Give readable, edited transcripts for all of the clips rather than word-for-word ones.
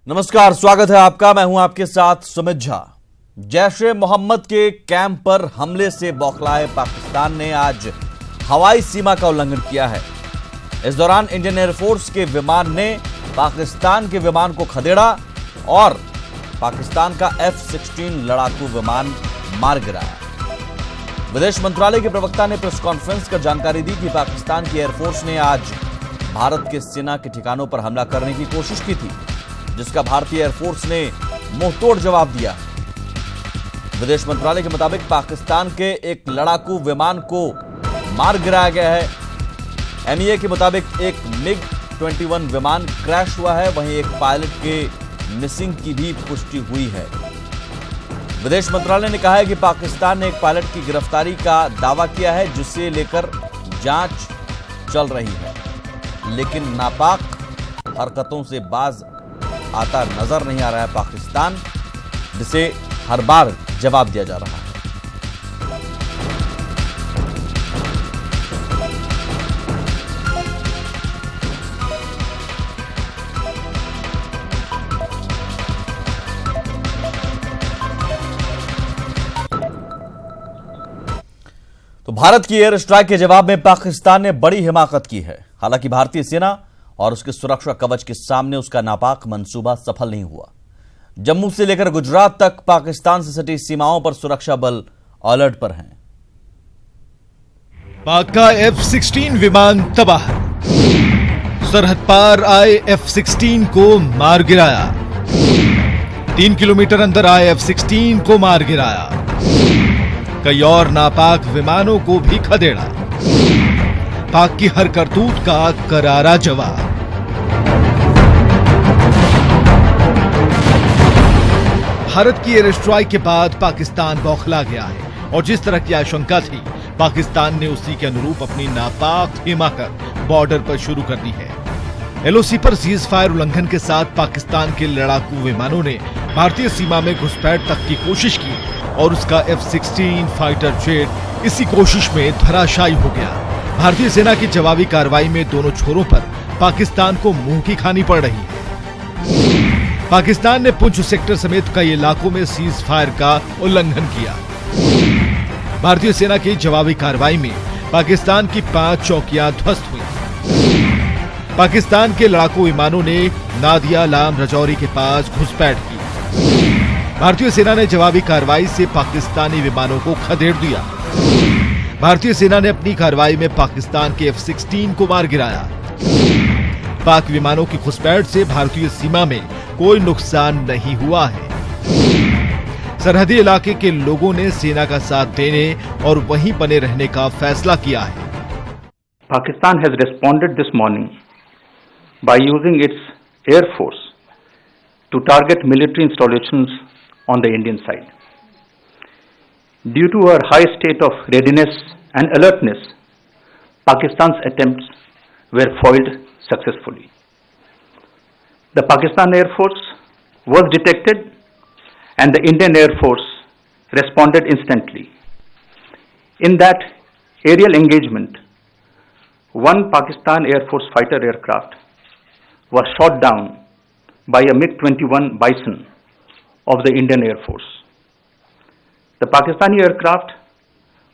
नमस्कार, स्वागत है आपका। मैं हूं आपके साथ सुमित झा। जैश-ए-मोहम्मद के कैंप पर हमले से बौखलाए पाकिस्तान ने आज हवाई सीमा का उल्लंघन किया है। इस दौरान इंडियन एयरफोर्स के विमान ने पाकिस्तान के विमान को खदेड़ा और पाकिस्तान का F-16 लड़ाकू विमान मार गिराया। विदेश मंत्रालय के प्रवक्ता ने प्रेस कॉन्फ्रेंस कर जानकारी दी कि पाकिस्तान की एयरफोर्स ने आज भारत के सेना के ठिकानों पर हमला करने की कोशिश की थी, जिसका भारतीय एयरफोर्स ने मुंहतोड़ जवाब दिया। विदेश मंत्रालय के मुताबिक पाकिस्तान के एक लड़ाकू विमान को मार गिराया गया है। एनईए के मुताबिक एक MiG-21 विमान क्रैश हुआ है, वहीं एक पायलट के मिसिंग की भी पुष्टि हुई है। विदेश मंत्रालय ने कहा है कि पाकिस्तान ने एक पायलट की गिरफ्तारी का दावा किया है, जिसे लेकर जांच चल रही है, लेकिन नापाक हरकतों से बाज आता नजर नहीं आ रहा है पाकिस्तान, जिसे हर बार जवाब दिया जा रहा है। तो भारत की एयर स्ट्राइक के जवाब में पाकिस्तान ने बड़ी हिमाकत की है। हालांकि भारतीय सेना और उसके सुरक्षा कवच के सामने उसका नापाक मंसूबा सफल नहीं हुआ। जम्मू से लेकर गुजरात तक पाकिस्तान से सटी सीमाओं पर सुरक्षा बल अलर्ट पर हैं। पाक का F-16 विमान तबाह, सरहद पार आए F-16 को मार गिराया। 3 किलोमीटर अंदर आए F-16 को मार गिराया। कई और नापाक विमानों को भी खदेड़ा। पाक की हर करतूत का करारा जवाब। भारत की एयर स्ट्राइक के बाद पाकिस्तान बौखला गया है और जिस तरह की आशंका थी, पाकिस्तान ने उसी के अनुरूप अपनी नापाक हिमाकत बॉर्डर पर शुरू कर दी है। LOC पर सीज फायर उल्लंघन के साथ पाकिस्तान के लड़ाकू विमानों ने भारतीय सीमा में घुसपैठ तक की कोशिश की और उसका F-16 फाइटर जेट इसी कोशिश में धराशायी हो गया। भारतीय सेना की जवाबी कार्रवाई में दोनों छोरों पर पाकिस्तान को मुंह की खानी पड़ रही है। पाकिस्तान ने पुंछ सेक्टर समेत कई इलाकों में सीज फायर का उल्लंघन किया। भारतीय सेना की जवाबी कार्रवाई में पाकिस्तान की 5 चौकियां ध्वस्त हुई। पाकिस्तान के लड़ाकू विमानों ने नादिया लाम रजौरी के पास घुसपैठ की। भारतीय सेना ने जवाबी कार्रवाई से पाकिस्तानी विमानों को खदेड़ दिया। भारतीय सेना ने अपनी कार्रवाई में पाकिस्तान के F-16 को मार गिराया। पाक विमानों की घुसपैठ से भारतीय सीमा में कोई नुकसान नहीं हुआ है। सरहदी इलाके के लोगों ने सेना का साथ देने और वहीं बने रहने का फैसला किया है। Pakistan has responded this morning by using its air force to target military installations on the Indian side. Due to our high state of readiness and alertness, Pakistan's attempts were foiled successfully. The Pakistan Air Force was detected and the Indian Air Force responded instantly. In that aerial engagement, one Pakistan Air Force fighter aircraft was shot down by a MiG-21 Bison of the Indian Air Force. The Pakistani aircraft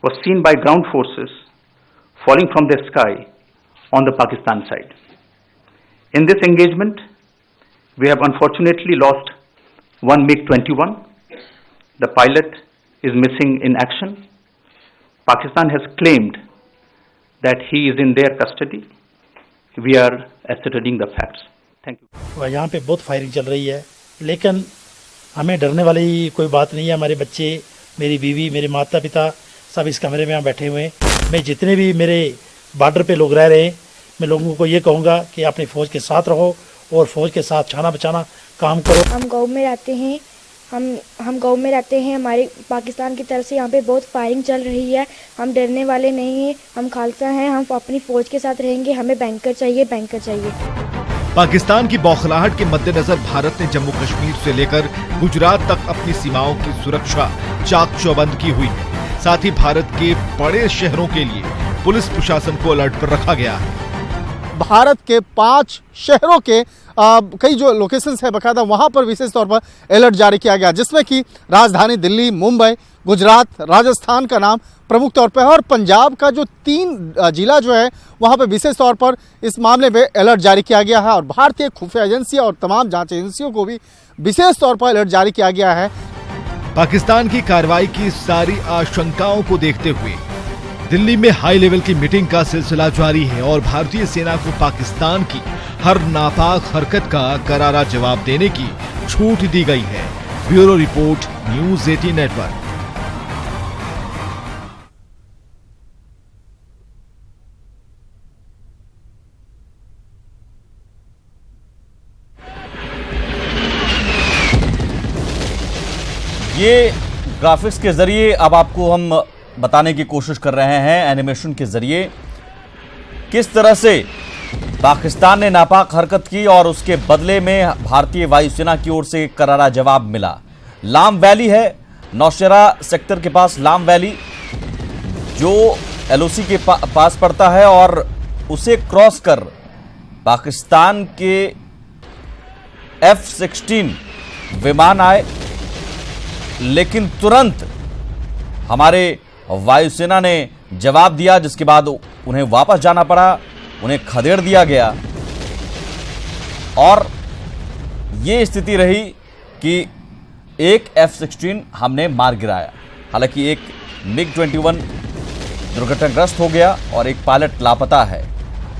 was seen by ground forces falling from the sky on the Pakistan side. In this engagement, we have unfortunately lost one MiG-21. The pilot is missing in action. Pakistan has claimed that he is in their custody. We are ascertaining the facts. Thank you. यहाँ पे बहुत firing चल रही है, लेकिन हमें डरने वाली कोई बात नहीं है। हमारे बच्चे, मेरी बीवी, मेरे माता पिता सब इस कमरे में यहाँ बैठे हुए हैं। मैं जितने भी मेरे बॉर्डर पे लोग रह रहे हैं, मैं लोगों को ये कहूँगा कि अपनी फ़ौज के साथ रहो और फ़ौज के साथ छाना बचाना काम करो। हम गाँव में रहते हैं, हम गाँव में रहते हैं। हमारे पाकिस्तान की तरफ से यहाँ पे बहुत फायरिंग चल रही है। हम डरने वाले नहीं हैं, हम खालसा हैं, हम अपनी फ़ौज के साथ रहेंगे। हमें बैंकर चाहिए, बैंकर चाहिए। पाकिस्तान की बौखलाहट के मद्देनजर भारत ने जम्मू कश्मीर से लेकर गुजरात तक अपनी सीमाओं की सुरक्षा चाक चौबंद की हुई है। साथ ही भारत के बड़े शहरों के लिए पुलिस प्रशासन को अलर्ट पर रखा गया है। भारत के 5 शहरों के कई जो लोकेशंस है बकायदा वहाँ पर विशेष तौर पर अलर्ट जारी किया गया, जिसमें कि राजधानी दिल्ली, मुंबई, गुजरात, राजस्थान का नाम प्रमुख तौर पर है और पंजाब का जो 3 जिला जो है वहाँ पर विशेष तौर पर इस मामले में अलर्ट जारी किया गया है और भारतीय खुफिया एजेंसियाँ और तमाम जांच एजेंसियों को भी विशेष तौर पर अलर्ट जारी किया गया है। पाकिस्तान की कार्रवाई की सारी आशंकाओं को देखते हुए दिल्ली में हाई लेवल की मीटिंग का सिलसिला जारी है और भारतीय सेना को पाकिस्तान की हर नापाक हरकत का करारा जवाब देने की छूट दी गई है। Bureau report, news 18 network. ये ग्राफिक्स के जरिए अब आपको हम बताने की कोशिश कर रहे हैं, एनिमेशन के जरिए, किस तरह से पाकिस्तान ने नापाक हरकत की और उसके बदले में भारतीय वायुसेना की ओर से करारा जवाब मिला। लाम वैली है, नौशेरा सेक्टर के पास लाम वैली, जो एलओसी के पास पड़ता है और उसे क्रॉस कर पाकिस्तान के F-16 विमान आए, लेकिन तुरंत हमारे वायुसेना ने जवाब दिया, जिसके बाद उन्हें वापस जाना पड़ा, उन्हें खदेड़ दिया गया और ये स्थिति रही कि एक F-16 हमने मार गिराया। हालांकि एक MiG-21 दुर्घटनाग्रस्त हो गया और एक पायलट लापता है।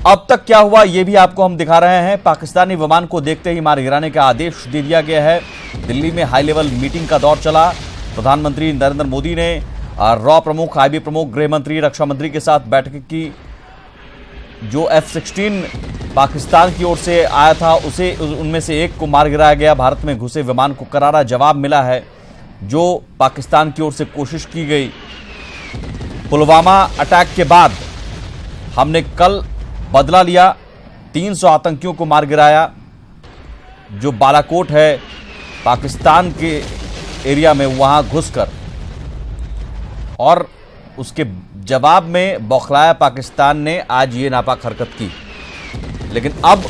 अब तक क्या हुआ ये भी आपको हम दिखा रहे हैं। पाकिस्तानी विमान को देखते ही मार गिराने का आदेश दे दिया गया है। दिल्ली में हाई लेवल मीटिंग का दौर चला। प्रधानमंत्री नरेंद्र मोदी ने रॉ प्रमुख, आईबी प्रमुख, गृह मंत्री, रक्षा मंत्री के साथ बैठक की। जो F-16 पाकिस्तान की ओर से आया था उसे उनमें से एक को मार गिराया गया। भारत में घुसे विमान को करारा जवाब मिला है, जो पाकिस्तान की ओर से कोशिश की गई। पुलवामा अटैक के बाद हमने कल बदला लिया, 300 आतंकियों को मार गिराया। जो बालाकोट है पाकिस्तान के एरिया में, वहां घुसकर, और उसके जवाब में बौखलाया पाकिस्तान ने आज ये नापाक हरकत की। लेकिन अब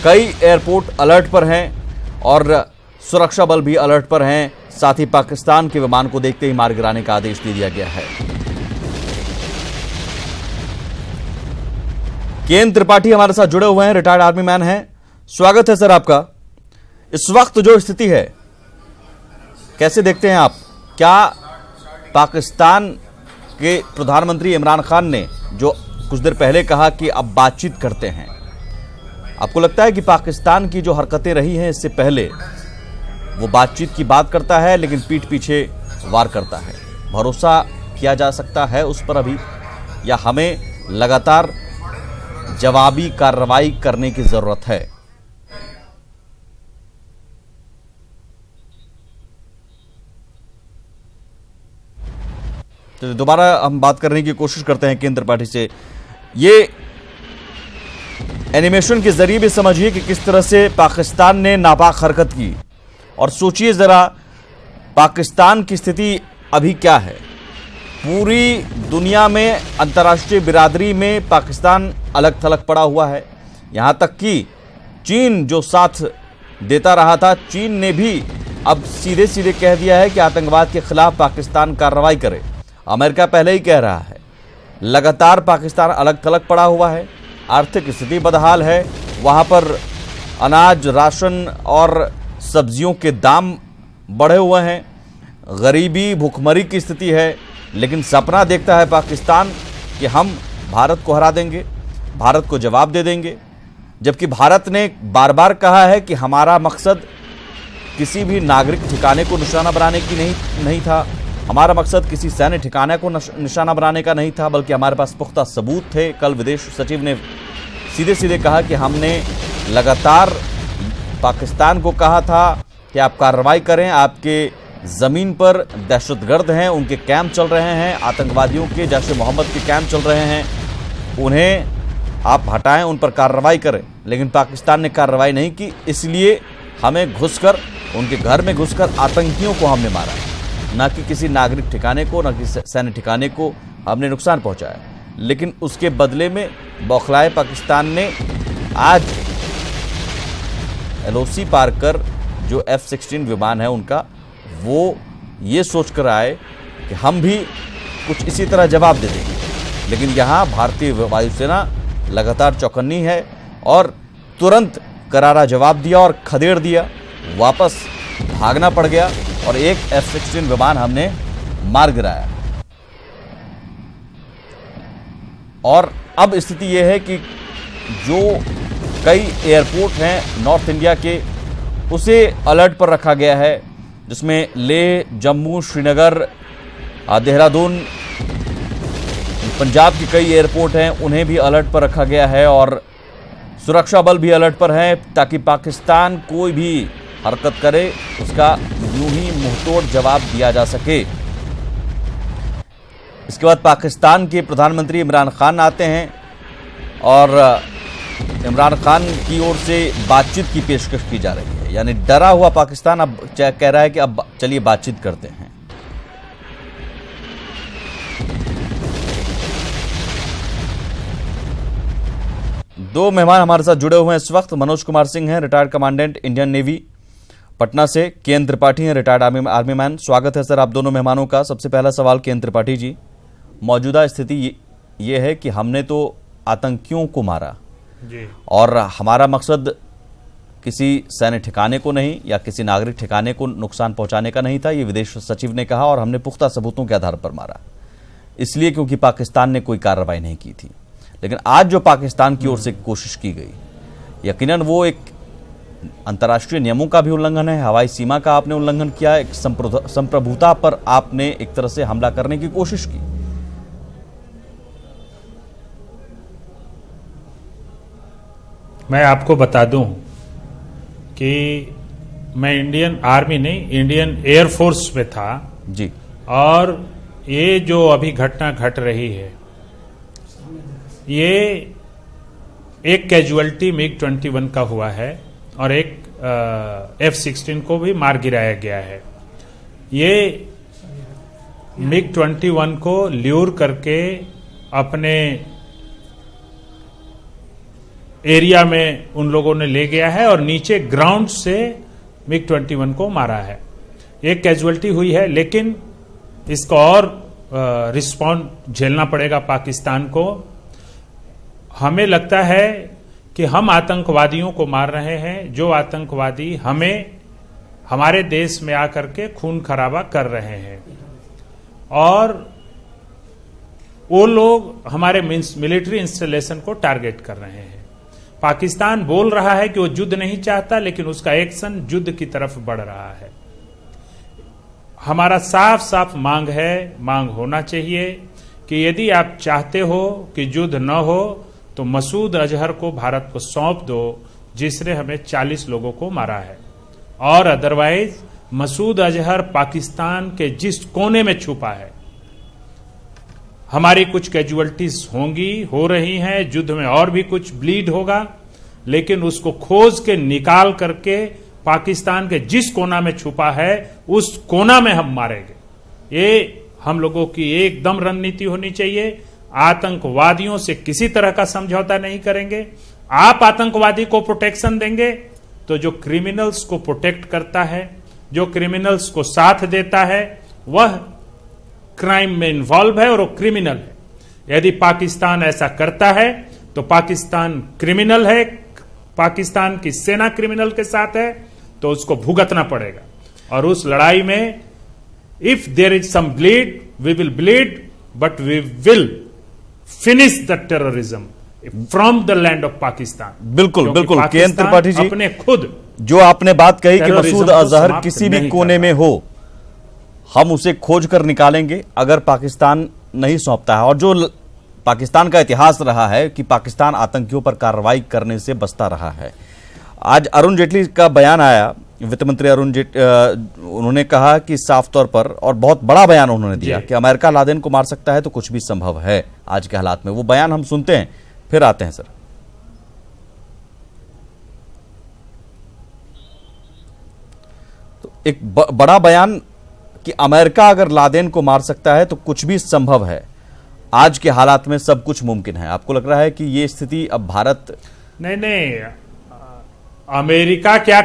कई एयरपोर्ट अलर्ट पर हैं और सुरक्षा बल भी अलर्ट पर हैं। साथ ही पाकिस्तान के विमान को देखते ही मार गिराने का आदेश दे दिया गया है। केएन त्रिपाठी हमारे साथ जुड़े हुए हैं, रिटायर्ड आर्मी मैन हैं। स्वागत है सर आपका। इस वक्त जो स्थिति है कैसे देखते हैं आप? क्या पाकिस्तान के प्रधानमंत्री इमरान खान ने जो कुछ देर पहले कहा कि अब बातचीत करते हैं, आपको लगता है कि पाकिस्तान की जो हरकतें रही हैं इससे पहले वो बातचीत की बात करता है लेकिन पीठ पीछे वार करता है? भरोसा किया जा सकता है उस पर अभी, या हमें लगातार जवाबी कार्रवाई करने की जरूरत है? तो दोबारा हम बात करने की कोशिश करते हैं केएन त्रिपाठी से। ये एनिमेशन के जरिए भी समझिए कि किस तरह से पाकिस्तान ने नापाक हरकत की, और सोचिए जरा पाकिस्तान की स्थिति अभी क्या है। पूरी दुनिया में, अंतर्राष्ट्रीय बिरादरी में पाकिस्तान अलग थलग पड़ा हुआ है। यहाँ तक कि चीन जो साथ देता रहा था, चीन ने भी अब सीधे सीधे कह दिया है कि आतंकवाद के खिलाफ पाकिस्तान कार्रवाई करे। अमेरिका पहले ही कह रहा है। लगातार पाकिस्तान अलग थलग पड़ा हुआ है, आर्थिक स्थिति बदहाल है। वहाँ पर अनाज, राशन और सब्जियों के दाम बढ़े हुए हैं, गरीबी, भुखमरी की स्थिति है। लेकिन सपना देखता है पाकिस्तान कि हम भारत को हरा देंगे, भारत को जवाब दे देंगे। जबकि भारत ने बार बार कहा है कि हमारा मकसद किसी भी नागरिक ठिकाने को निशाना बनाने की नहीं था, हमारा मकसद किसी सैन्य ठिकाने को निशाना बनाने का नहीं था, बल्कि हमारे पास पुख्ता सबूत थे। कल विदेश सचिव ने सीधे सीधे कहा कि हमने लगातार पाकिस्तान को कहा था कि आप कार्रवाई करें, आपके ज़मीन पर दहशतगर्द हैं, उनके कैंप चल रहे हैं, आतंकवादियों के, जैसे मोहम्मद के कैंप चल रहे हैं, उन्हें आप हटाएं, उन पर कार्रवाई करें। लेकिन पाकिस्तान ने कार्रवाई नहीं की, इसलिए हमें घुसकर, उनके घर में घुसकर आतंकियों को हमने मारा, ना कि किसी नागरिक ठिकाने को, ना कि सैन्य ठिकाने को हमने नुकसान पहुंचाया। लेकिन उसके बदले में बौखलाए पाकिस्तान ने आज LOC पार कर जो F-16 विमान है उनका, वो ये सोचकर आए कि हम भी कुछ इसी तरह जवाब दे देंगे। लेकिन यहाँ भारतीय वायुसेना लगातार चौकन्नी है और तुरंत करारा जवाब दिया और खदेड़ दिया, वापस भागना पड़ गया और एक F-16 विमान हमने मार गिराया। और अब स्थिति यह है कि जो कई एयरपोर्ट हैं नॉर्थ इंडिया के, उसे अलर्ट पर रखा गया है, जिसमें लेह, जम्मू, श्रीनगर, देहरादून, पंजाब के कई एयरपोर्ट हैं, उन्हें भी अलर्ट पर रखा गया है और सुरक्षा बल भी अलर्ट पर हैं ताकि पाकिस्तान कोई भी हरकत करे उसका यूं ही मुंहतोड़ जवाब दिया जा सके। इसके बाद पाकिस्तान के प्रधानमंत्री इमरान खान आते हैं और इमरान खान की ओर से बातचीत की पेशकश की जा रही है। यानी डरा हुआ पाकिस्तान अब कह रहा है कि अब चलिए बातचीत करते हैं। दो मेहमान हमारे साथ जुड़े हुए हैं इस वक्त। मनोज कुमार सिंह हैं, retired commandant Indian navy Patna से। के त्रिपाठी हैं, रिटायर्ड आर्मी मैन। स्वागत है सर आप दोनों मेहमानों का। सबसे पहला सवाल के त्रिपाठी जी, मौजूदा स्थिति ये है कि हमने तो आतंकियों को मारा जी, और हमारा मकसद किसी सैन्य ठिकाने को नहीं या किसी नागरिक ठिकाने को नुकसान पहुंचाने का नहीं था, ये विदेश सचिव ने कहा, और हमने पुख्ता सबूतों के आधार पर मारा, इसलिए क्योंकि पाकिस्तान ने कोई कार्रवाई नहीं की थी। लेकिन आज जो पाकिस्तान की ओर से कोशिश की गई, यकीनन वो एक अंतर्राष्ट्रीय नियमों का भी उल्लंघन है, हवाई सीमा का आपने उल्लंघन किया, एक संप्रभुता पर आपने एक तरह से हमला करने की कोशिश की। मैं आपको बता दूं कि मैं इंडियन आर्मी नहीं, इंडियन एयरफोर्स में था जी, और ये जो अभी घटना घट रही है, ये एक कैजुअल्टी MiG-21 का हुआ है और एक F-16 को भी मार गिराया गया है। ये MiG-21 को ल्यूर करके अपने एरिया में उन लोगों ने ले गया है और नीचे ग्राउंड से MiG-21 को मारा है। एक कैजुअल्टी हुई है, लेकिन इसका और रिस्पॉन्ड झेलना पड़ेगा पाकिस्तान को। हमें लगता है कि हम आतंकवादियों को मार रहे हैं, जो आतंकवादी हमारे देश में आकर के खून खराबा कर रहे हैं, और वो लोग हमारे मिलिट्री इंस्टॉलेशन को टारगेट कर रहे हैं। पाकिस्तान बोल रहा है कि वो युद्ध नहीं चाहता, लेकिन उसका एक्शन युद्ध की तरफ बढ़ रहा है। हमारा साफ साफ मांग होना चाहिए कि यदि आप चाहते हो कि युद्ध न हो तो मसूद अजहर को भारत को सौंप दो, जिसने हमें 40 लोगों को मारा है, और अदरवाइज मसूद अजहर पाकिस्तान के जिस कोने में छुपा है, हमारी कुछ कैजुअल्टीज हो रही हैं, युद्ध में और भी कुछ ब्लीड होगा, लेकिन उसको खोज के निकाल करके पाकिस्तान के जिस कोना में छुपा है उस कोना में हम मारेंगे। ये हम लोगों की एकदम रणनीति होनी चाहिए। आतंकवादियों से किसी तरह का समझौता नहीं करेंगे। आप आतंकवादी को प्रोटेक्शन देंगे तो जो क्रिमिनल्स को प्रोटेक्ट करता है, जो क्रिमिनल्स को साथ देता है, वह क्राइम में इन्वॉल्व है और वो क्रिमिनल है। यदि पाकिस्तान ऐसा करता है तो पाकिस्तान क्रिमिनल है, पाकिस्तान की सेना क्रिमिनल के साथ है, तो उसको भुगतना पड़ेगा। और उस लड़ाई में if there is some bleed, we will bleed, but we will finish the terrorism from the land of Pakistan. बिल्कुल बिल्कुल। के त्रिपाठी जी, अपने खुद जो आपने बात कही कि मसूद अजहर किसी भी कोने में हो, हम उसे खोज कर निकालेंगे अगर पाकिस्तान नहीं सौंपता है। और जो पाकिस्तान का इतिहास रहा है कि पाकिस्तान आतंकियों पर कार्रवाई करने से बचता रहा है। आज अरुण जेटली का बयान आया, वित्त मंत्री अरुण जेटली, उन्होंने कहा कि साफ तौर पर, और बहुत बड़ा बयान उन्होंने दिया कि अमेरिका लादेन को मार सकता है तो कुछ भी संभव है आज के हालात में। वो बयान हम सुनते हैं, फिर आते हैं सर। तो एक बड़ा बयान कि अमेरिका अगर लादेन को मार सकता है तो कुछ भी संभव है। आज के हालात में सब कुछ मुमकिन है? आपको लग रहा है कि ये स्थिति अब भारत नहीं, अमेरिका क्या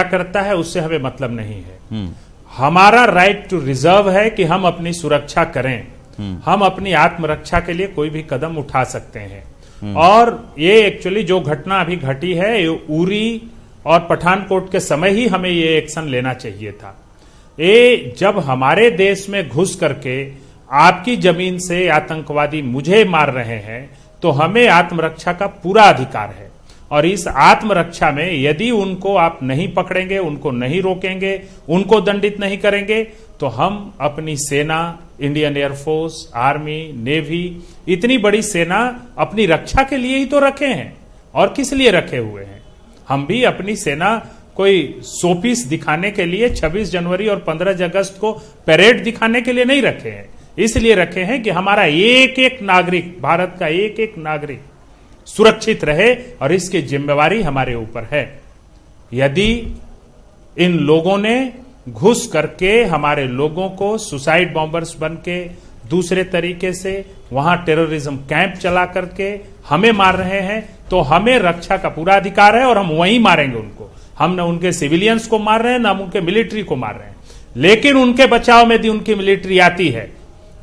करता है उससे हमें मतलब नहीं है। हमारा राइट टू रिजर्व है कि हम अपनी सुरक्षा करें। हम अपनी आत्मरक्षा के लिए कोई भी कदम उठा सकते हैं। और ये एक्चुअली जो घटना अभी घटी है, ये उरी और पठानकोट के समय ही हमें ये एक्शन लेना चाहिए था। ये जब हमारे देश में घुस करके आपकी जमीन से आतंकवादी मुझे मार रहे हैं, तो हमें आत्मरक्षा का पूरा अधिकार है। और इस आत्मरक्षा में यदि उनको आप नहीं पकड़ेंगे, उनको नहीं रोकेंगे, उनको दंडित नहीं करेंगे, तो हम अपनी सेना, इंडियन एयरफोर्स, आर्मी, नेवी, इतनी बड़ी सेना अपनी रक्षा के लिए ही तो रखे हैं। और किस लिए रखे हुए हैं? हम भी अपनी सेना कोई शोपीस दिखाने के लिए 26 जनवरी और 15 अगस्त को परेड दिखाने के लिए नहीं रखे हैं। इसलिए रखे हैं कि हमारा एक एक नागरिक, भारत का एक एक नागरिक सुरक्षित रहे, और इसकी जिम्मेवारी हमारे ऊपर है। यदि इन लोगों ने घुस करके हमारे लोगों को सुसाइड बॉम्बर्स बन के, दूसरे तरीके से वहां टेररिज्म कैंप चला करके हमें मार रहे हैं, तो हमें रक्षा का पूरा अधिकार है और हम वहीं मारेंगे उनको। हम न उनके सिविलियंस को मार रहे हैं, न हम उनके मिलिट्री को मार रहे हैं। लेकिन उनके बचाव में यदि उनकी मिलिट्री आती है,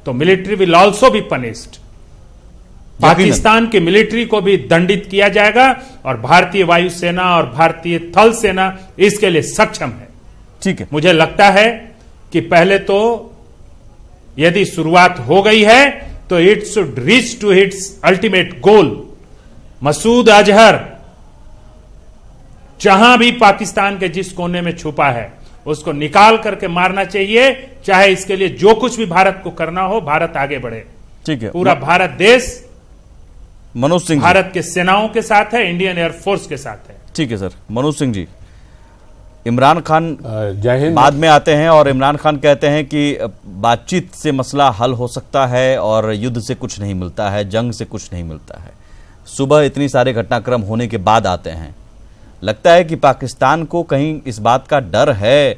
तो military will also be punished. Pakistan की मिलिट्री को भी दंडित किया जाएगा, और भारतीय वायुसेना और भारतीय थल सेना इसके लिए सक्षम है। ठीक है, मुझे लगता है कि पहले तो यदि शुरुआत हो गई है, तो it should reach to its ultimate goal. Masood Azhar जहां भी पाकिस्तान के जिस कोने में छुपा है, उसको निकाल करके मारना चाहिए। चाहे इसके लिए जो कुछ भी भारत को करना हो, भारत आगे बढ़े। ठीक है, पूरा भारत देश मनोज सिंह जी। भारत के सेनाओं के साथ है, इंडियन एयरफोर्स के साथ है। ठीक है सर। मनोज सिंह जी, इमरान खान जय हिंद। बाद में आते हैं और इमरान खान कहते हैं कि बातचीत से मसला हल हो सकता है और युद्ध से कुछ नहीं मिलता है, जंग से कुछ नहीं मिलता है। सुबह इतनी सारे घटनाक्रम होने के बाद आते हैं। लगता है कि पाकिस्तान को कहीं इस बात का डर है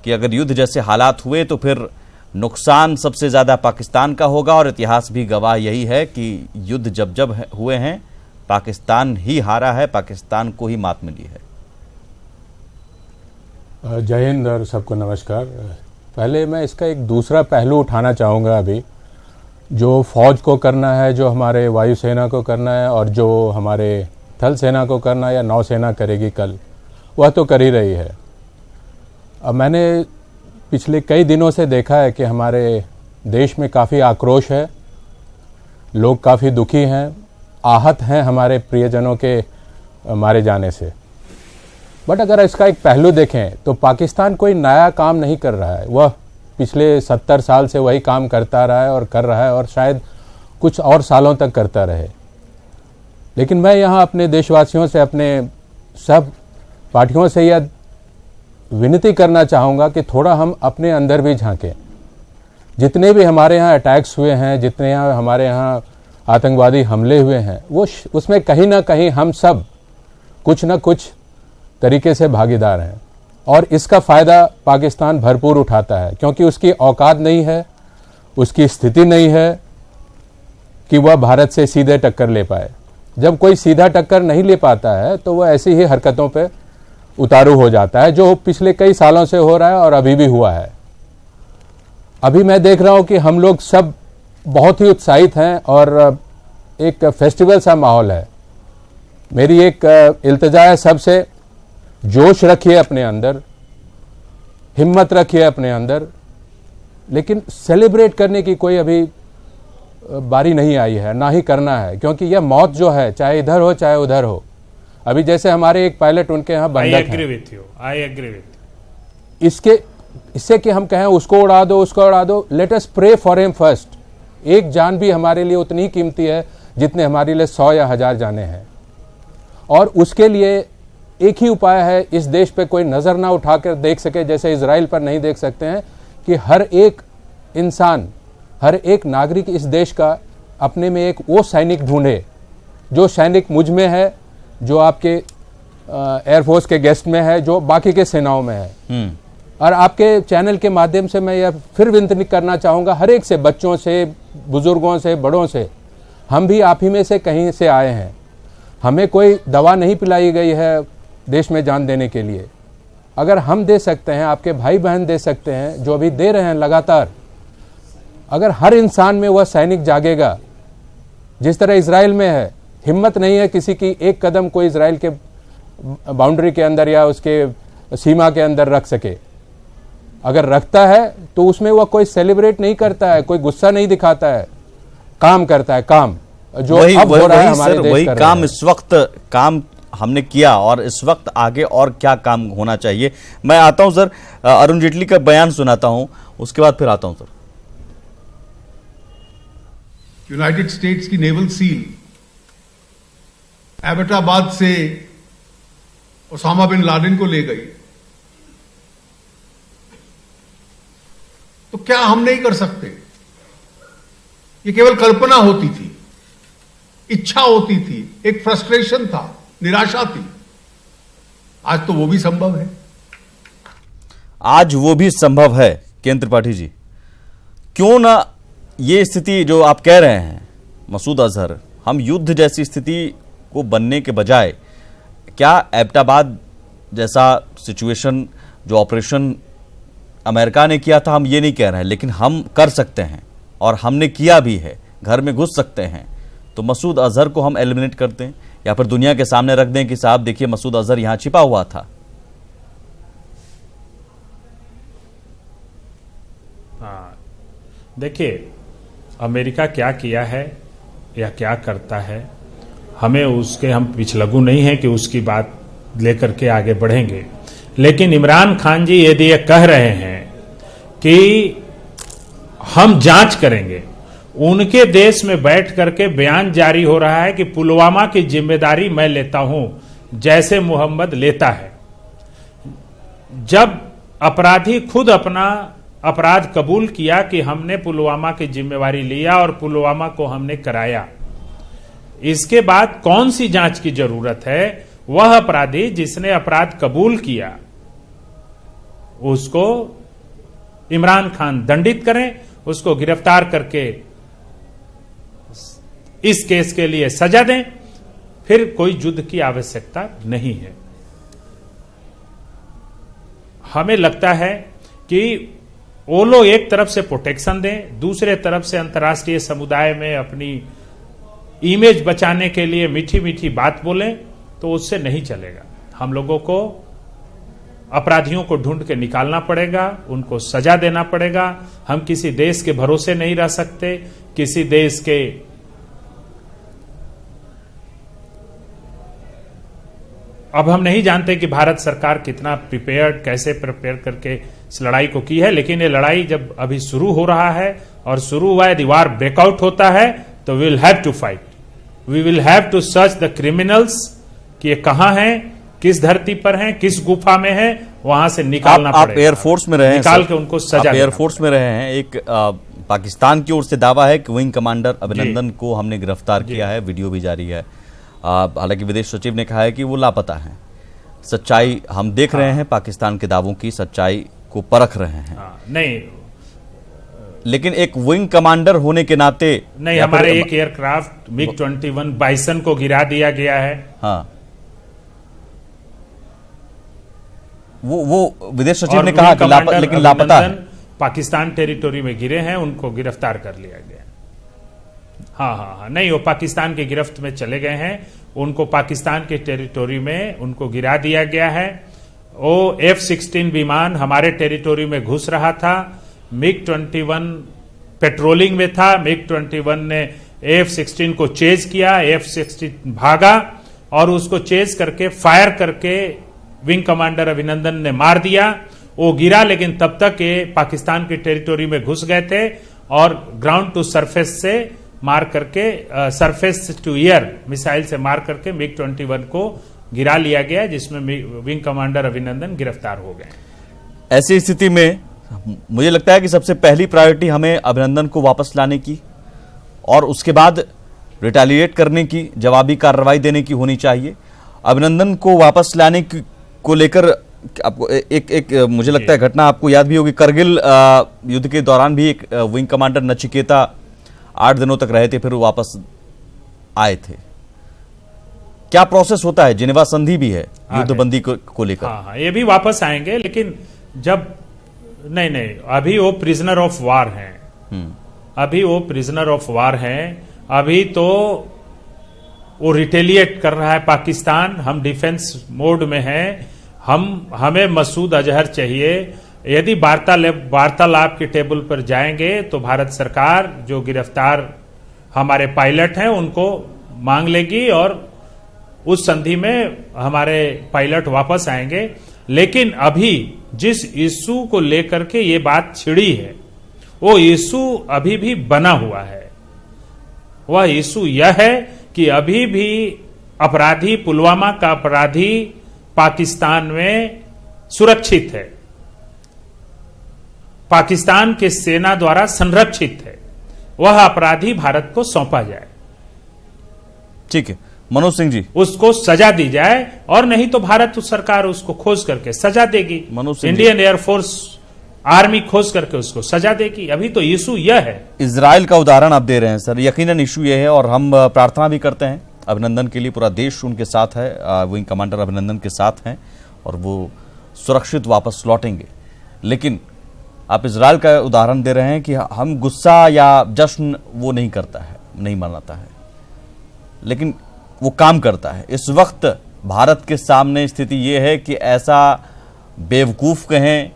कि अगर युद्ध जैसे हालात हुए तो फिर नुकसान सबसे ज्यादा पाकिस्तान का होगा, और इतिहास भी गवाह यही है कि युद्ध जब जब हुए हैं पाकिस्तान ही हारा है, पाकिस्तान को ही मात मिली है। जय हिंद और सबको नमस्कार। पहले मैं इसका एक दूसरा पहलू उठाना चाहूँगा। अभी जो फौज को करना है, जो हमारे वायुसेना को करना है, और जो हमारे थल सेना को करना है या नौसेना करेगी कल, वह तो कर ही रही है। अब मैंने पिछले कई दिनों से देखा है कि हमारे देश में काफ़ी आक्रोश है, लोग काफ़ी दुखी हैं, आहत हैं हमारे प्रियजनों के मारे जाने से। बट अगर इसका एक पहलू देखें तो पाकिस्तान कोई नया काम नहीं कर रहा है। वह पिछले 70 साल से वही काम करता रहा है और कर रहा है, और शायद कुछ और सालों तक करता रहे। लेकिन मैं यहाँ अपने देशवासियों से, अपने सब पार्टियों से यह विनती करना चाहूँगा कि थोड़ा हम अपने अंदर भी झांकें। जितने भी हमारे यहाँ अटैक्स हुए हैं, जितने यहाँ हमारे यहाँ आतंकवादी हमले हुए हैं, वो उसमें कहीं ना कहीं हम सब कुछ न कुछ तरीके से भागीदार हैं। और इसका फ़ायदा पाकिस्तान भरपूर उठाता है, क्योंकि उसकी औकात नहीं है, उसकी स्थिति नहीं है कि वह भारत से सीधे टक्कर ले पाए। जब कोई सीधा टक्कर नहीं ले पाता है तो वह ऐसी ही हरकतों पे उतारू हो जाता है, जो पिछले कई सालों से हो रहा है और अभी भी हुआ है। अभी मैं देख रहा हूं कि हम लोग सब बहुत ही उत्साहित हैं और एक फेस्टिवल सा माहौल है। मेरी एक इल्तिजा है सबसे, जोश रखिए अपने अंदर, हिम्मत रखिए अपने अंदर, लेकिन सेलिब्रेट करने की कोई अभी बारी नहीं आई है, ना ही करना है। क्योंकि यह मौत जो है, चाहे इधर हो चाहे उधर हो, अभी जैसे हमारे एक पायलट उनके यहाँ बंधक है। I agree with you. इससे कि हम कहें उसको उड़ा दो, उसको उड़ा दो, let us pray for him first. एक जान भी हमारे लिए उतनी ही कीमती है जितने हमारे लिए 100 या 1000 जाने हैं। और उसके लिए एक ही उपाय है, इस देश पे कोई नज़र ना उठाकर देख सके, जैसे इजराइल पर नहीं देख सकते हैं, कि हर एक इंसान, हर एक नागरिक इस देश का अपने में एक वो सैनिक ढूंढे जो सैनिक मुझ में है, जो आपके एयरफोर्स के गेस्ट में है, जो बाकी के सेनाओं में है। और आपके चैनल के माध्यम से मैं यह फिर विनती करना चाहूँगा हर एक से, बच्चों से, बुजुर्गों से, बड़ों से, हम भी आप ही में से कहीं से आए हैं। हमें कोई दवा नहीं पिलाई गई है देश में जान देने के लिए। अगर हम दे सकते हैं, आपके भाई बहन दे सकते हैं, जो अभी दे रहे हैं लगातार, अगर हर इंसान में वह सैनिक जागेगा जिस तरह इजराइल में है, हिम्मत नहीं है किसी की एक कदम कोई इजराइल के बाउंड्री के अंदर या उसके सीमा के अंदर रख सके। अगर रखता है तो उसमें वह कोई सेलिब्रेट नहीं करता है, कोई गुस्सा नहीं दिखाता है, काम करता है, काम जो अब हो रहा है हमारे देश वही कर काम रहे हैं। इस वक्त काम हमने किया और इस वक्त आगे और क्या काम होना चाहिए। मैं आता हूं सर, अरुण जेटली का बयान सुनाता हूं, उसके बाद फिर आता हूं सर। यूनाइटेड स्टेट्स की नेवल सील एबटाबाद से ओसामा बिन लादेन को ले गई, तो क्या हम नहीं कर सकते? ये केवल कल्पना होती थी, इच्छा होती थी, एक फ्रस्ट्रेशन था, निराशा थी। आज तो वो भी संभव है। आज वो भी संभव है। केंद्र त्रिपाठी जी, क्यों ना ये स्थिति जो आप कह रहे हैं मसूद अजहर, हम युद्ध जैसी स्थिति को बनने के बजाय क्या एबटाबाद जैसा सिचुएशन, जो ऑपरेशन अमेरिका ने किया था, हम ये नहीं कह रहे हैं, लेकिन हम कर सकते हैं और हमने किया भी है, घर में घुस सकते हैं, तो मसूद अजहर को हम एलिमिनेट कर दें या फिर दुनिया के सामने रख दें कि साहब देखिए मसूद अजहर यहां छिपा हुआ था। देखिए अमेरिका क्या किया है या क्या करता है, हमें उसके, हम पिछलग्गू नहीं है कि उसकी बात लेकर के आगे बढ़ेंगे। लेकिन इमरान खान जी यदि ये कह रहे हैं कि हम जांच करेंगे, उनके देश में बैठ करके बयान जारी हो रहा है कि पुलवामा की जिम्मेदारी मैं लेता हूं, जैसे मोहम्मद लेता है। जब अपराधी खुद अपना अपराध कबूल किया कि हमने पुलवामा की जिम्मेवारी लिया और पुलवामा को हमने कराया, इसके बाद कौन सी जांच की जरूरत है? वह अपराधी जिसने अपराध कबूल किया उसको इमरान खान दंडित करें, उसको गिरफ्तार करके इस केस के लिए सजा दें, फिर कोई युद्ध की आवश्यकता नहीं है। हमें लगता है कि वो लोग एक तरफ से प्रोटेक्शन दें, दूसरे तरफ से अंतर्राष्ट्रीय समुदाय में अपनी इमेज बचाने के लिए मीठी मीठी बात बोलें, तो उससे नहीं चलेगा। हम लोगों को अपराधियों को ढूंढ के निकालना पड़ेगा, उनको सजा देना पड़ेगा। हम किसी देश के भरोसे नहीं रह सकते, किसी देश के अब हम नहीं जानते कि भारत सरकार कितना प्रिपेयर्ड, कैसे प्रिपेयर करके इस लड़ाई को की है, लेकिन ये लड़ाई जब अभी शुरू हो रहा है और शुरू हुआ है, दीवार ब्रेकआउट होता है, तो we will have to fight, we will have to search the criminals कि ये कहां हैं, किस धरती पर हैं, किस गुफा में है, वहां से निकालना पड़ेगा। आप एयरफोर्स में रहे हैं, निकाल के उनको सजा, एयरफोर्स में रहे हैं। एक पाकिस्तान की ओर से दावा है कि विंग कमांडर अभिनंदन को हमने गिरफ्तार किया है, वीडियो भी जारी है। हालांकि विदेश सचिव ने कहा है कि वो लापता हैं। सच्चाई हम देख रहे हैं, पाकिस्तान के दावों की सच्चाई को परख रहे हैं। नहीं, लेकिन एक विंग कमांडर होने के नाते नहीं, हमारे एक एयरक्राफ्ट MiG-21 बाइसन को गिरा दिया गया है। हाँ, वो विदेश सचिव ने कहा कि लेकिन लापता है। पाकिस्तान टेरिटोरी में गिरे हैं, उनको गिरफ्तार कर लिया गया। हाँ, नहीं, वो पाकिस्तान की गिरफ्त में चले गए हैं, उनको पाकिस्तान के टेरिटोरी में उनको गिरा दिया गया है। वो F-16 विमान हमारे टेरिटोरी में घुस रहा था, MiG-21 पेट्रोलिंग में था, MiG-21 ने F-16 को चेज किया, F-16 भागा और उसको चेज करके फायर करके विंग कमांडर अभिनंदन ने मार दिया। वो गिरा, लेकिन तब तक ये पाकिस्तान के टेरिटोरी में घुस गए थे और ग्राउंड टू सरफेस से मार करके, सरफेस टू एयर मिसाइल से मार करके MiG-21 को गिरा लिया गया, जिसमें विंग कमांडर अभिनंदन गिरफ्तार हो गए। ऐसी स्थिति में मुझे लगता है कि सबसे पहली प्रायोरिटी हमें अभिनंदन को वापस लाने की और उसके बाद रिटेलिएट करने की, जवाबी कार्रवाई देने की होनी चाहिए। अभिनंदन को वापस लाने को लेकर आपको एक मुझे लगता है घटना आपको याद भी होगी, करगिल युद्ध के दौरान भी एक विंग कमांडर नचिकेता 8 दिनों तक रहे थे, फिर वो वापस आए थे। क्या प्रोसेस होता है? जिनेवा संधि भी है युद्धबंदी को लेकर। हाँ, ये भी वापस आएंगे, लेकिन जब नहीं, अभी वो प्रिजनर ऑफ वार हैं। अभी वो प्रिजनर ऑफ वार हैं। अभी तो वो रिटेलिएट कर रहा है पाकिस्तान। हम डिफेंस मोड में हैं। हमें मसूद अजहर चाहिए। यदि वार्तालाप के टेबल पर जाएंगे तो भारत सरकार जो गिरफ्तार हमारे पायलट हैं उनको मांग लेगी और उस संधि में हमारे पायलट वापस आएंगे। लेकिन अभी जिस इशू को लेकर के ये बात छिड़ी है, वो इशू अभी भी बना हुआ है। वह इशू यह है कि अभी भी अपराधी, पुलवामा का अपराधी पाकिस्तान में सुरक्षित है, पाकिस्तान के सेना द्वारा संरक्षित है। वह अपराधी भारत को सौंपा जाए। ठीक है मनोज सिंह जी, उसको सजा दी जाए, और नहीं तो भारत सरकार उसको खोज करके सजा देगी। इंडियन एयरफोर्स आर्मी खोज करके उसको सजा देगी। अभी तो इशू यह है। इजराइल का उदाहरण आप दे रहे हैं सर, यकीनन इशू यह है, और हम प्रार्थना भी करते हैं अभिनंदन के लिए। पूरा देश उनके साथ है, विंग कमांडर अभिनंदन के साथ हैं और वो सुरक्षित वापस लौटेंगे। लेकिन आप इजराइल का उदाहरण दे रहे हैं कि हम गुस्सा या जश्न वो नहीं करता है, नहीं मनाता है, लेकिन वो काम करता है। इस वक्त भारत के सामने स्थिति ये है कि ऐसा बेवकूफ़ कहें,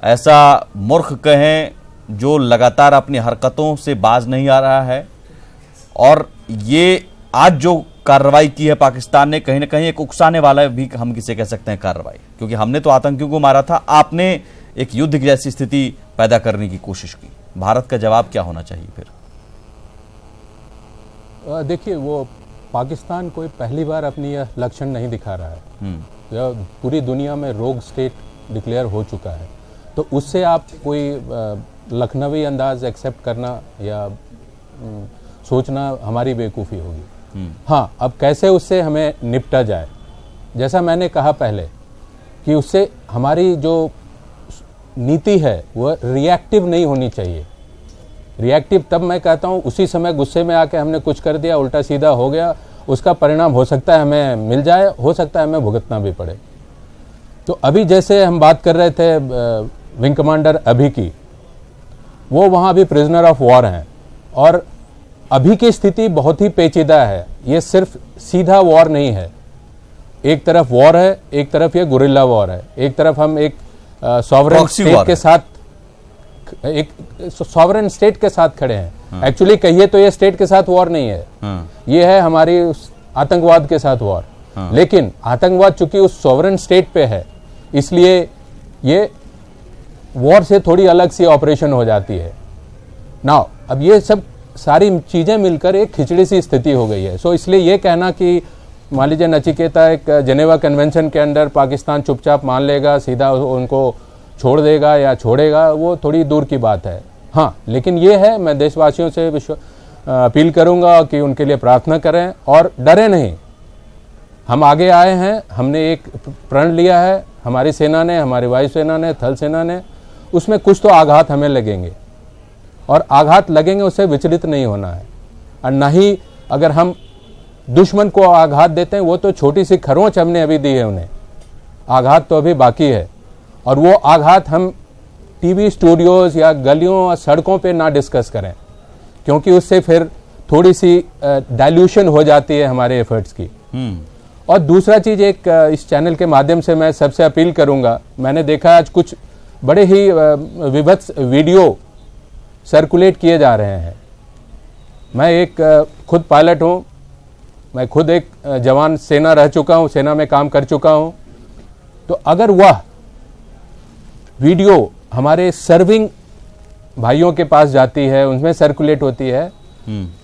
ऐसा मूर्ख कहें, जो लगातार अपनी हरकतों से बाज नहीं आ रहा है। और ये आज जो कार्रवाई की है पाकिस्तान ने, कहीं ना कहीं एक उकसाने वाला भी हम किसे कह सकते हैं कार्रवाई, क्योंकि हमने तो आतंकियों को मारा था, आपने एक युद्ध की जैसी स्थिति पैदा करने की कोशिश की। भारत का जवाब क्या होना चाहिए फिर? देखिए, वो पाकिस्तान कोई पहली बार अपनी यह लक्षण नहीं दिखा रहा है। यह पूरी दुनिया में रोग स्टेट डिक्लेयर हो चुका है, तो उससे आप कोई लखनवी अंदाज एक्सेप्ट करना या सोचना हमारी बेवकूफ़ी होगी। हाँ, अब कैसे उससे हमें निपटा जाए, जैसा मैंने कहा पहले कि उससे हमारी जो नीति है वह रिएक्टिव नहीं होनी चाहिए। रिएक्टिव तब मैं कहता हूँ उसी समय गुस्से में आके हमने कुछ कर दिया, उल्टा सीधा हो गया, उसका परिणाम हो सकता है हमें मिल जाए, हो सकता है हमें भुगतना भी पड़े। तो अभी जैसे हम बात कर रहे थे विंग कमांडर अभी की, वो वहाँ अभी प्रिजनर ऑफ वॉर हैं, और अभी की स्थिति बहुत ही पेचीदा है। ये सिर्फ सीधा वॉर नहीं है। एक तरफ वॉर है, एक तरफ ये गुरिल्ला वॉर है। एक तरफ हम एक सॉवरेन स्टेट के साथ, एक सॉवरेन स्टेट के साथ खड़े हैं। एक्चुअली कहिए तो ये स्टेट के साथ वॉर नहीं है, ये है हमारी आतंकवाद के साथ वॉर। लेकिन आतंकवाद चूंकि उस सॉवरेन स्टेट पे है, इसलिए ये वॉर से थोड़ी अलग सी ऑपरेशन हो जाती है। नाउ अब ये सब सारी चीजें मिलकर एक खिचड़ी सी स्थिति हो गई है। सो इसलिए ये कहना कि मान लीजिए नचिकेता एक जेनेवा कन्वेंशन के अंदर पाकिस्तान चुपचाप मान लेगा, सीधा उनको छोड़ देगा या छोड़ेगा, वो थोड़ी दूर की बात है। हाँ, लेकिन ये है, मैं देशवासियों से अपील करूंगा कि उनके लिए प्रार्थना करें और डरे नहीं। हम आगे आए हैं, हमने एक प्रण लिया है, हमारी सेना ने, हमारी वायुसेना ने, थल सेना ने, उसमें कुछ तो आघात हमें लगेंगे, और आघात लगेंगे उससे विचलित नहीं होना है। और न ही अगर हम दुश्मन को आघात देते हैं, वो तो छोटी सी खरोंच हमने अभी दी है उन्हें, आघात तो अभी बाकी है। और वो आघात हम टीवी स्टूडियोज या गलियों और सड़कों पे ना डिस्कस करें, क्योंकि उससे फिर थोड़ी सी डाइल्यूशन हो जाती है हमारे एफर्ट्स की। और दूसरा चीज, एक इस चैनल के माध्यम से मैं सबसे अपील करूंगा, मैंने देखा आज कुछ बड़े ही विभत्स वीडियो सर्कुलेट किए जा रहे हैं। मैं एक खुद पायलट हूं, मैं खुद एक जवान सेना रह चुका हूं, सेना में काम कर चुका हूं। तो अगर वह वीडियो हमारे सर्विंग भाइयों के पास जाती है, उनमें सर्कुलेट होती है,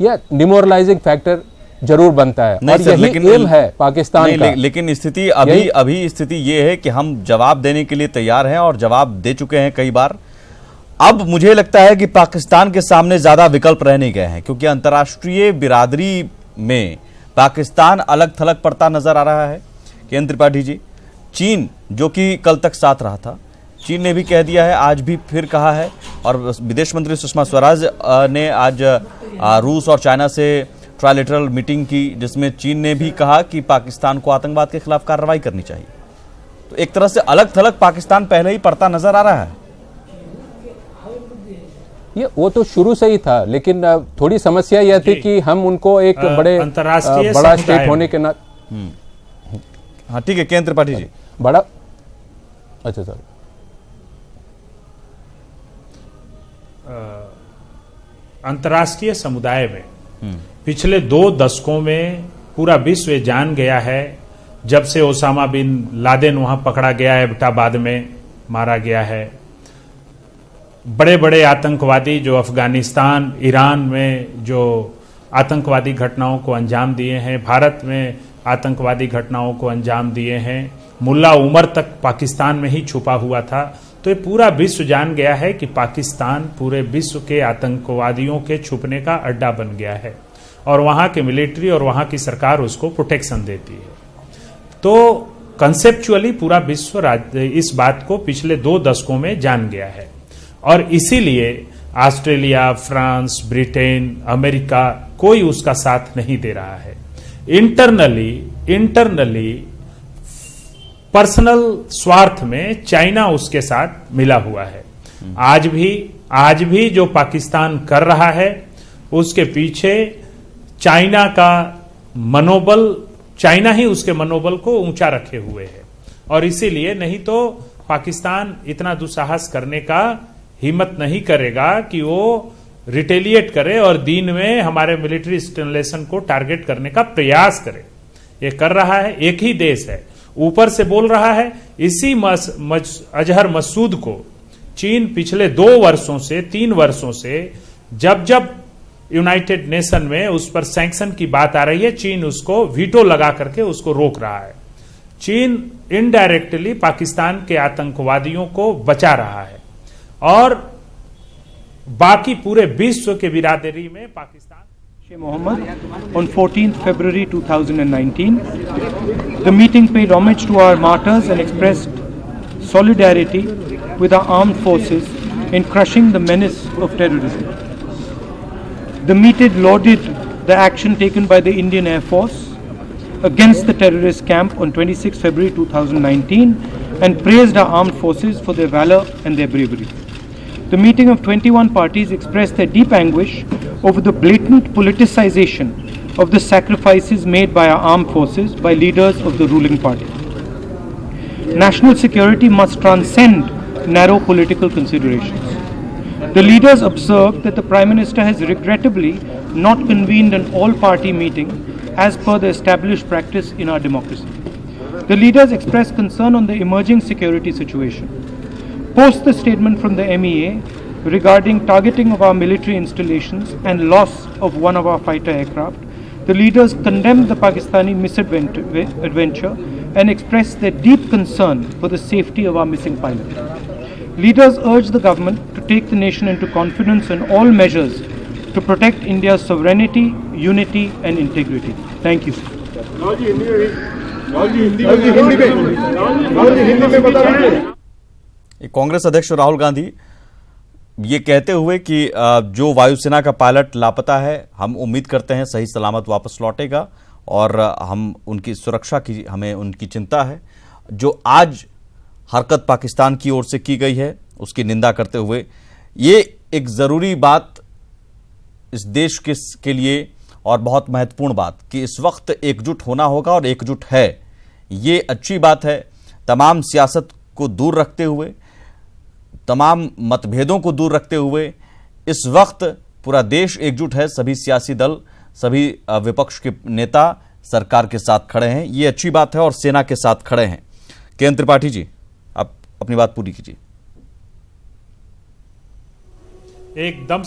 यह डिमोरलाइजिंग फैक्टर जरूर बनता है। और यही एम है पाकिस्तान का। लेकिन स्थिति अभी स्थिति ये है कि हम जवाब देने के लिए तैयार हैं और जवाब दे चुके हैं कई बार। अब मुझे लगता है कि पाकिस्तान के सामने ज्यादा विकल्प रह नहीं गए हैं, क्योंकि अंतर्राष्ट्रीय बिरादरी में पाकिस्तान अलग थलग पड़ता नजर आ रहा है। केंद्र त्रिपाठी जी, चीन जो कि कल तक साथ रहा था, चीन ने भी कह दिया है, आज भी फिर कहा है, और विदेश मंत्री सुषमा स्वराज ने आज रूस और चाइना से ट्राइलेटरल मीटिंग की, जिसमें चीन ने भी कहा कि पाकिस्तान को आतंकवाद के खिलाफ कार्रवाई करनी चाहिए। तो एक तरह से अलग थलग पाकिस्तान पहले ही पड़ता नजर आ रहा है। ये वो तो शुरू से ही था, लेकिन थोड़ी समस्या यह थी कि हम उनको एक बड़ा स्टेट होने के ना। हाँ ठीक है, के त्रिपाठी जी। बड़ा अच्छा सर, अंतर्राष्ट्रीय समुदाय में पिछले 2 दशकों में पूरा विश्व जान गया है, जब से ओसामा बिन लादेन वहां पकड़ा गया है, एबटाबाद में मारा गया है, बड़े बड़े आतंकवादी जो अफगानिस्तान, ईरान में जो आतंकवादी घटनाओं को अंजाम दिए हैं, भारत में आतंकवादी घटनाओं को अंजाम दिए हैं, मुल्ला उमर तक पाकिस्तान में ही छुपा हुआ था। तो ये पूरा विश्व जान गया है कि पाकिस्तान पूरे विश्व के आतंकवादियों के छुपने का अड्डा बन गया है, और वहां के मिलिट्री और वहां की सरकार उसको प्रोटेक्शन देती है। तो कंसेप्चुअली पूरा विश्व इस बात को पिछले 2 दशकों में जान गया है, और इसीलिए ऑस्ट्रेलिया, फ्रांस, ब्रिटेन, अमेरिका कोई उसका साथ नहीं दे रहा है। इंटरनली पर्सनल स्वार्थ में चाइना उसके साथ मिला हुआ है। आज भी जो पाकिस्तान कर रहा है उसके पीछे चाइना का मनोबल, चाइना ही उसके मनोबल को ऊंचा रखे हुए है, और इसीलिए नहीं तो पाकिस्तान इतना दुस्साहस करने का हिम्मत नहीं करेगा कि वो रिटेलिएट करे और दिन में हमारे मिलिट्री इंस्टॉलेशन को टारगेट करने का प्रयास करे। ये कर रहा है, एक ही देश है, ऊपर से बोल रहा है। इसी अजहर मसूद को चीन पिछले 3 वर्षों से जब यूनाइटेड नेशन में उस पर सैंक्शन की बात आ रही है, चीन उसको वीटो लगा करके उसको रोक रहा है। चीन इनडायरेक्टली पाकिस्तान के आतंकवादियों को बचा रहा है, और बाकी पूरे विश्व के बिरादरी में Pakistan. Mohammed on 14th February 2019. The meeting paid homage to our martyrs and expressed solidarity with our armed forces in crushing the menace of terrorism. The meeting lauded the action taken by the Indian Air Force against the terrorist camp on 26 February 2019 and praised our armed forces for their valor and their bravery. The meeting of 21 parties expressed their deep anguish over the blatant politicization of the sacrifices made by our armed forces by leaders of the ruling party. National security must transcend narrow political considerations. The leaders observed that the Prime Minister has regrettably not convened an all-party meeting as per the established practice in our democracy. The leaders expressed concern on the emerging security situation. Post the statement from the MEA regarding targeting of our military installations and loss of one of our fighter aircraft, the leaders condemned the Pakistani misadventure and expressed their deep concern for the safety of our missing pilot. Leaders urged the government to take the nation into confidence on all measures to protect India's sovereignty, unity and integrity. Thank you. Congress अध्यक्ष राहुल गांधी ये कहते हुए कि जो वायुसेना का pilot लापता है, हम उम्मीद करते हैं सही सलामत वापस लौटेगा, और हम उनकी सुरक्षा की, हमें उनकी चिंता है। जो आज हरकत पाकिस्तान की ओर से की गई है उसकी निंदा करते हुए, ये एक ज़रूरी बात इस देश के लिए और बहुत महत्वपूर्ण बात कि इस वक्त एकजुट होना होगा, और एकजुट है, ये अच्छी बात है। तमाम सियासत को दूर रखते हुए, तमाम मतभेदों को दूर रखते हुए इस वक्त पूरा देश एकजुट है। सभी सियासी दल, सभी विपक्ष के नेता सरकार के साथ खड़े हैं, ये अच्छी बात है, और सेना के साथ खड़े हैं। के त्रिपाठी जी, आप अपनी बात पूरी कीजिए। एकदम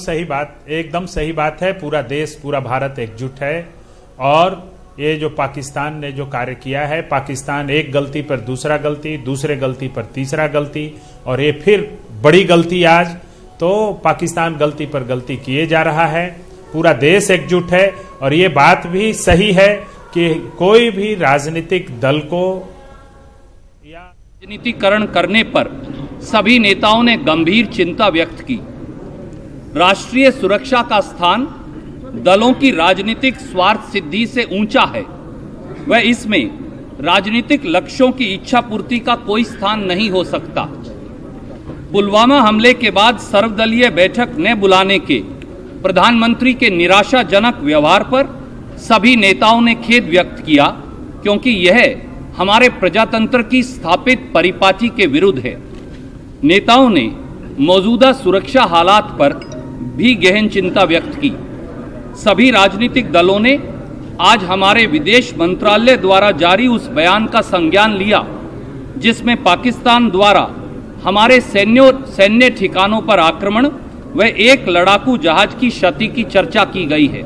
सही बात है। पूरा देश, पूरा भारत एकजुट है, और ये जो पाकिस्तान ने जो कार्य किया है, पाकिस्तान एक गलती पर दूसरा गलती, दूसरे गलती पर तीसरा गलती, और ये फिर बड़ी गलती आज, तो पाकिस्तान गलती पर गलती किए जा रहा है। पूरा देश एकजुट है, और ये बात भी सही है कि कोई भी राजनीतिक दल को या राजनीतिकरण करने पर सभी नेताओं ने गंभीर चिंता व्यक्त की। राष्ट्रीय सुरक्षा का स्थान दलों की राजनीतिक स्वार्थ सिद्धि से ऊंचा है व इसमें राजनीतिक लक्ष्यों की इच्छा पूर्ति का कोई स्थान नहीं हो सकता। पुलवामा हमले के बाद सर्वदलीय बैठक न बुलाने के प्रधानमंत्री के निराशाजनक व्यवहार पर सभी नेताओं ने खेद व्यक्त किया, क्योंकि यह हमारे प्रजातंत्र की स्थापित परिपाटी के विरुद्ध है। नेताओं ने मौजूदा सुरक्षा हालात पर भी गहन चिंता व्यक्त की। सभी राजनीतिक दलों ने आज हमारे विदेश मंत्रालय द्वारा जारी उस बयान का संज्ञान लिया जिसमें पाकिस्तान द्वारा हमारे सैन्य ठिकानों पर आक्रमण व एक लड़ाकू जहाज की क्षति की चर्चा की गई है।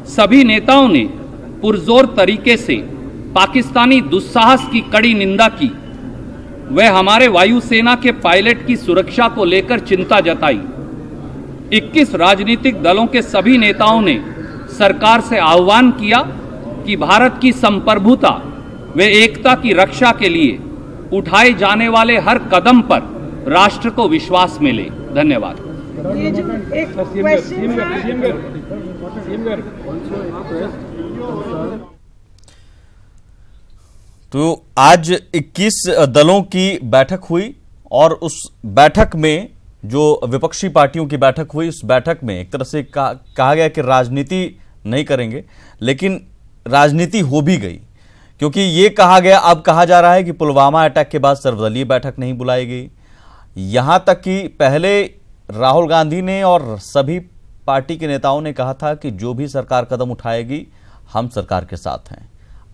सभी नेताओं ने पुरजोर तरीके से पाकिस्तानी दुस्साहस की कड़ी निंदा की। वह हमारे वायुसेना के पायलट की सुरक्षा को लेकर चिंता जताई। 21 राजनीतिक दलों के सभी नेताओं ने सरकार से आह्वान किया कि भारत की संप्रभुता व एकता की रक्षा के लिए उठाए जाने वाले हर कदम पर राष्ट्र को विश्वास मिले। धन्यवाद। ये जो एक क्वेश्चन तो आज 21 दलों की बैठक हुई और उस बैठक में जो विपक्षी पार्टियों की बैठक हुई, उस बैठक में एक तरह से कहा गया कि राजनीति नहीं करेंगे, लेकिन राजनीति हो भी गई, क्योंकि ये कहा गया, अब कहा जा रहा है कि पुलवामा अटैक के बाद सर्वदलीय बैठक नहीं बुलाई गई। यहां तक कि पहले राहुल गांधी ने और सभी पार्टी के नेताओं ने कहा था कि जो भी सरकार कदम उठाएगी हम सरकार के साथ हैं।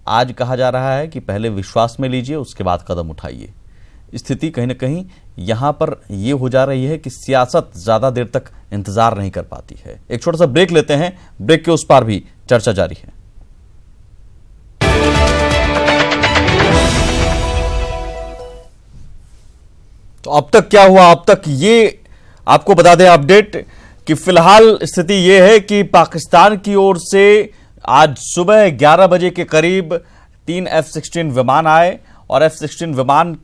आज कहा जा रहा है कि पहले विश्वास में लीजिए, उसके बाद कदम उठाइए। स्थिति कहीं ना कहीं यहां पर यह हो जा रही है कि सियासत ज्यादा देर तक इंतजार नहीं कर पाती है। एक छोटा सा ब्रेक लेते हैं, ब्रेक के उस पार भी चर्चा जारी है। तो अब तक क्या हुआ, अब तक ये आपको बता दें अपडेट कि फिलहाल स्थिति यह है कि पाकिस्तान की ओर से आज सुबह 11 बजे के करीब 3 F-16 विमान आए और F-16 विमान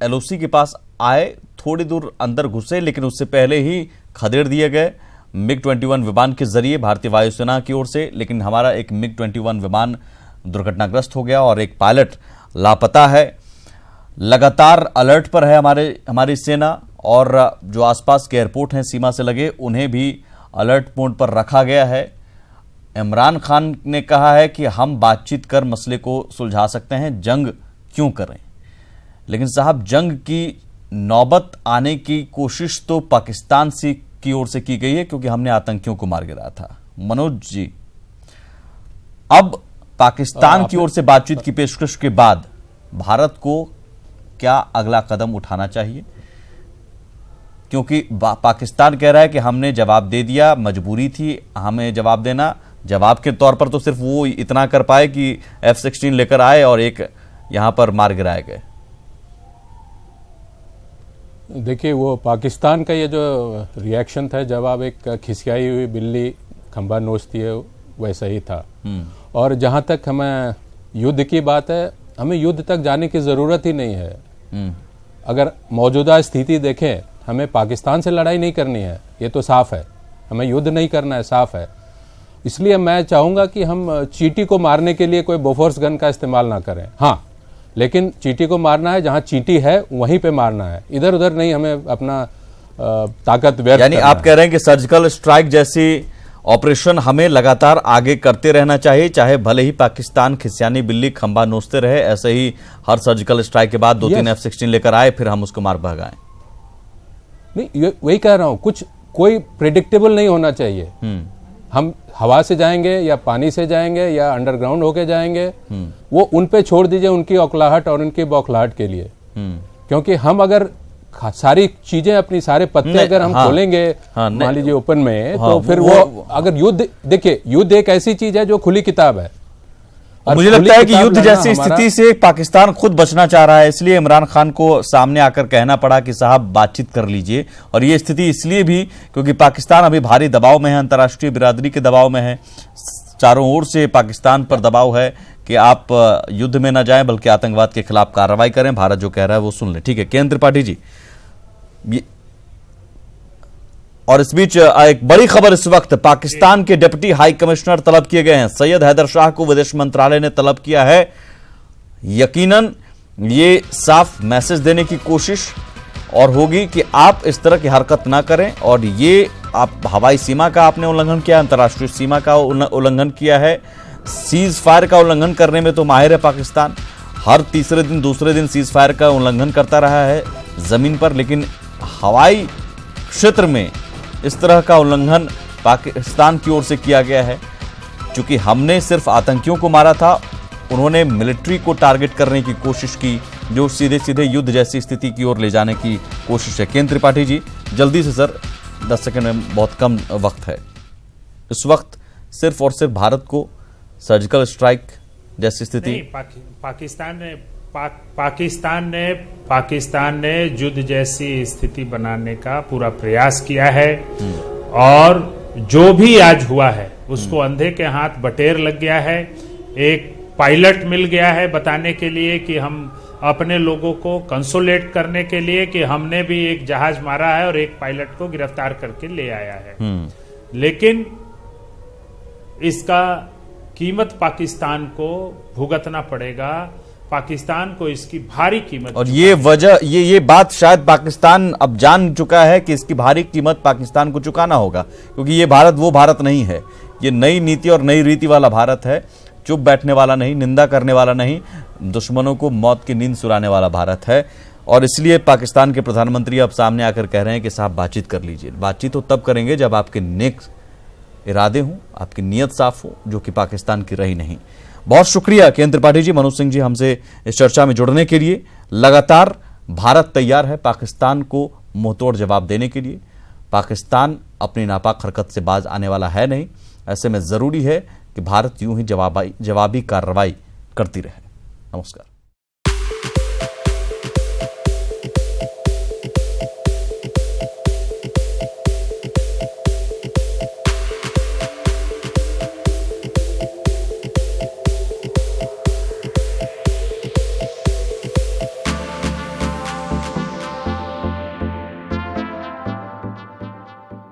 LOC के पास आए, थोड़ी दूर अंदर घुसे, लेकिन उससे पहले ही खदेड़ दिए गए MiG-21 विमान के जरिए भारतीय वायुसेना की ओर से। लेकिन हमारा एक MiG-21 विमान दुर्घटनाग्रस्त हो गया और एक पायलट लापता है। लगातार अलर्ट पर है हमारी सेना, और जो आसपास के एयरपोर्ट हैं सीमा से लगे, उन्हें भी अलर्ट मोड पर रखा गया है। इमरान खान ने कहा है कि हम बातचीत कर मसले को सुलझा सकते हैं, जंग क्यों करें। लेकिन साहब, जंग की नौबत आने की कोशिश तो पाकिस्तान की ओर से की गई है, क्योंकि हमने आतंकियों को मार गिराया था। मनोज जी, अब पाकिस्तान की ओर से बातचीत की पेशकश के बाद भारत को क्या अगला कदम उठाना चाहिए? क्योंकि पाकिस्तान कह रहा है कि हमने जवाब दे दिया, मजबूरी थी हमें जवाब देना। जवाब के तौर पर तो सिर्फ वो इतना कर पाए कि F-16 लेकर आए और एक यहां पर मार गिराए गए। देखिए, वो पाकिस्तान का ये जो रिएक्शन था, जवाब एक खिसियाई हुई बिल्ली खंबा नोचती है, वैसा ही था। और जहां तक हमें युद्ध की बात है, हमें युद्ध तक जाने की जरूरत ही नहीं है। अगर मौजूदा स्थिति देखें, हमें पाकिस्तान से लड़ाई नहीं करनी है, ये तो साफ है। हमें युद्ध नहीं करना है, साफ है। इसलिए मैं चाहूंगा कि हम चींटी को मारने के लिए कोई बोफोर्स गन का इस्तेमाल ना करें। हाँ, लेकिन चींटी को मारना है जहां चींटी है वहीं पे मारना है, इधर उधर नहीं हमें अपना ताकत व्यर्थ। यानी आप कह रहे हैं कि सर्जिकल स्ट्राइक जैसी ऑपरेशन हमें लगातार आगे करते रहना चाहिए, चाहे भले ही पाकिस्तान खिसियानी बिल्ली खंबा नोचते रहे, ऐसे ही हर सर्जिकल स्ट्राइक के बाद 2-3 F-16 लेकर आए, फिर हम उसको मार भगाएं। नहीं, वही कह रहा हूं, कुछ कोई प्रेडिक्टेबल नहीं होना चाहिए। हम हवा से जाएंगे या पानी से जाएंगे या अंडरग्राउंड होके जाएंगे, वो उन पे छोड़ दीजिए, उनकी औकलाहट और उनकी बौखलाहट के लिए। क्योंकि हम अगर सारी चीजें, अपनी सारे पत्ते अगर हम खोलेंगे, मान लीजिए ओपन में, तो फिर वो अगर युद्ध, देखिए युद्ध एक ऐसी चीज है जो खुली किताब है। मुझे लगता है कि युद्ध जैसी स्थिति से पाकिस्तान खुद बचना चाह रहा है, इसलिए इमरान खान को सामने आकर कहना पड़ा कि साहब बातचीत कर लीजिए। और ये स्थिति इसलिए भी क्योंकि पाकिस्तान अभी भारी दबाव में है, अंतर्राष्ट्रीय बिरादरी के दबाव में है, चारों ओर से पाकिस्तान पर दबाव है कि आप युद्ध में न जाएं बल्कि आतंकवाद के खिलाफ कार्रवाई करें। भारत जो कह रहा है वो सुन लें। ठीक है केंद्र त्रिपाठी जी, और इस बीच एक बड़ी खबर इस वक्त, पाकिस्तान के डिप्टी हाई कमिश्नर तलब किए गए हैं। सैयद हैदर शाह को विदेश मंत्रालय ने तलब किया है। यकीनन ये साफ मैसेज देने की कोशिश और होगी कि आप इस तरह की हरकत ना करें, और ये आप हवाई सीमा का आपने उल्लंघन किया, अंतर्राष्ट्रीय सीमा का उल्लंघन किया है। सीज फायर का उल्लंघन करने में तो माहिर है पाकिस्तान, हर तीसरे दिन दूसरे दिन सीज फायर का उल्लंघन करता रहा है जमीन पर, लेकिन हवाई क्षेत्र में इस तरह का उल्लंघन पाकिस्तान की ओर से किया गया है। क्योंकि हमने सिर्फ आतंकियों को मारा था, उन्होंने मिलिट्री को टारगेट करने की कोशिश की, जो सीधे सीधे युद्ध जैसी स्थिति की ओर ले जाने की कोशिश है। केंद्र त्रिपाठी जी जल्दी से सर, 10 सेकंड में बहुत कम वक्त है। इस वक्त सिर्फ और सिर्फ भारत को सर्जिकल स्ट्राइक जैसी स्थिति, पाकिस्तान ने युद्ध जैसी स्थिति बनाने का पूरा प्रयास किया है, और जो भी आज हुआ है उसको अंधे के हाथ बटेर लग गया है। एक पायलट मिल गया है बताने के लिए कि हम अपने लोगों को कंसोलेट करने के लिए कि हमने भी एक जहाज मारा है और एक पायलट को गिरफ्तार करके ले आया है। लेकिन इसका कीमत पाकिस्तान को भुगतना पड़ेगा, पाकिस्तान को इसकी भारी कीमत। और ये वजह ये बात शायद पाकिस्तान अब जान चुका है कि इसकी भारी कीमत पाकिस्तान को चुकाना होगा, क्योंकि ये भारत वो भारत नहीं है। ये नई नीति और नई रीति वाला भारत है, चुप बैठने वाला नहीं, निंदा करने वाला नहीं, दुश्मनों को मौत की नींद सुलाने वाला भारत है। और इसलिए पाकिस्तान के प्रधानमंत्री अब सामने आकर कह रहे हैं कि साहब बातचीत कर लीजिए। बातचीत तो तब करेंगे जब आपके नेक इरादे हों, आपकी नीयत साफ हो, जो कि पाकिस्तान की रही नहीं। बहुत शुक्रिया केंद्र त्रिपाठी जी, मनोज सिंह जी हमसे इस चर्चा में जुड़ने के लिए। लगातार भारत तैयार है पाकिस्तान को मुंहतोड़ जवाब देने के लिए। पाकिस्तान अपनी नापाक हरकत से बाज आने वाला है नहीं। ऐसे में जरूरी है कि भारत यूं ही जवाबी कार्रवाई करती रहे। नमस्कार।